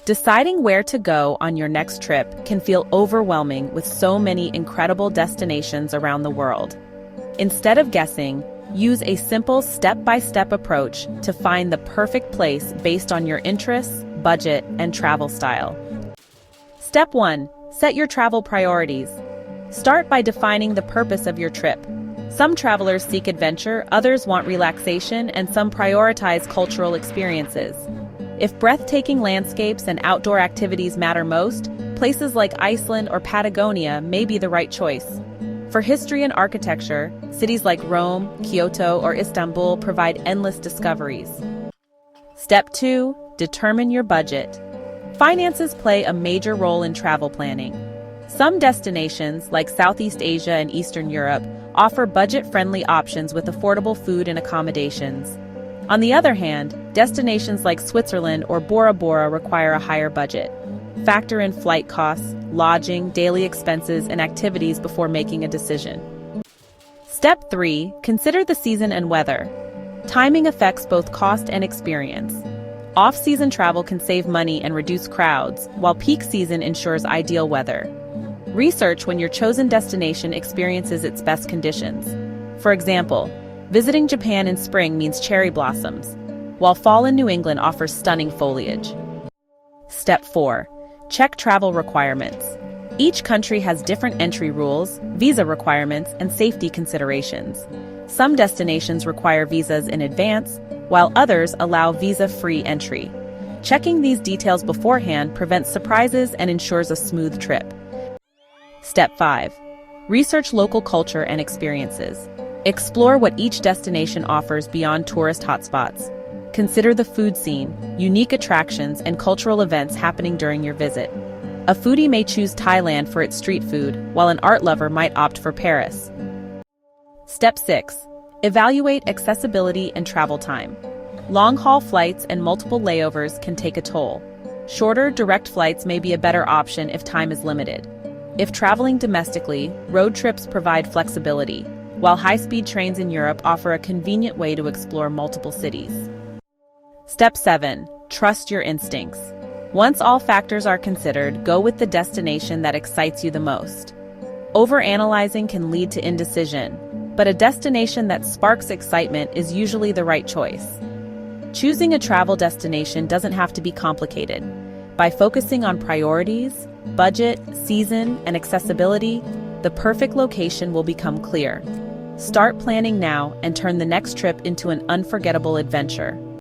Deciding where to go on your next trip can feel overwhelming with so many incredible destinations around the world. Instead of guessing, use a simple step-by-step approach to find the perfect place based on your interests, budget, and travel style. Step 1. Set your travel priorities. Start by defining the purpose of your trip. Some travelers seek adventure, others want relaxation, and some prioritize cultural experiences. If breathtaking landscapes and outdoor activities matter most, places like Iceland or Patagonia may be the right choice. For history and architecture, cities like Rome, Kyoto, or Istanbul provide endless discoveries. Step 2. Determine your budget. Finances play a major role in travel planning. Some destinations, like Southeast Asia and Eastern Europe, offer budget-friendly options with affordable food and accommodations. On the other hand, destinations like Switzerland or Bora Bora require a higher budget. Factor in flight costs, lodging, daily expenses, and activities before making a decision. Step 3. Consider the season and weather. Timing affects both cost and experience. Off-season travel can save money and reduce crowds, while peak season ensures ideal weather. Research when your chosen destination experiences its best conditions. For example, visiting Japan in spring means cherry blossoms, while fall in New England offers stunning foliage. Step 4. Check travel requirements. Each country has different entry rules, visa requirements, and safety considerations. Some destinations require visas in advance, while others allow visa-free entry. Checking these details beforehand prevents surprises and ensures a smooth trip. Step 5. Research local culture and experiences. Explore what each destination offers beyond tourist hotspots. Consider the food scene, unique attractions, and cultural events happening during your visit. A foodie may choose Thailand for its street food, while an art lover might opt for Paris. Step 6. Evaluate accessibility and travel time. Long-haul flights and multiple layovers can take a toll. Shorter, direct flights may be a better option if time is limited. If traveling domestically, road trips provide flexibility, while high-speed trains in Europe offer a convenient way to explore multiple cities. Step 7. Trust your instincts. Once all factors are considered, go with the destination that excites you the most. Overanalyzing can lead to indecision, but a destination that sparks excitement is usually the right choice. Choosing a travel destination doesn't have to be complicated. By focusing on priorities, budget, season, and accessibility, the perfect location will become clear. Start planning now and turn the next trip into an unforgettable adventure.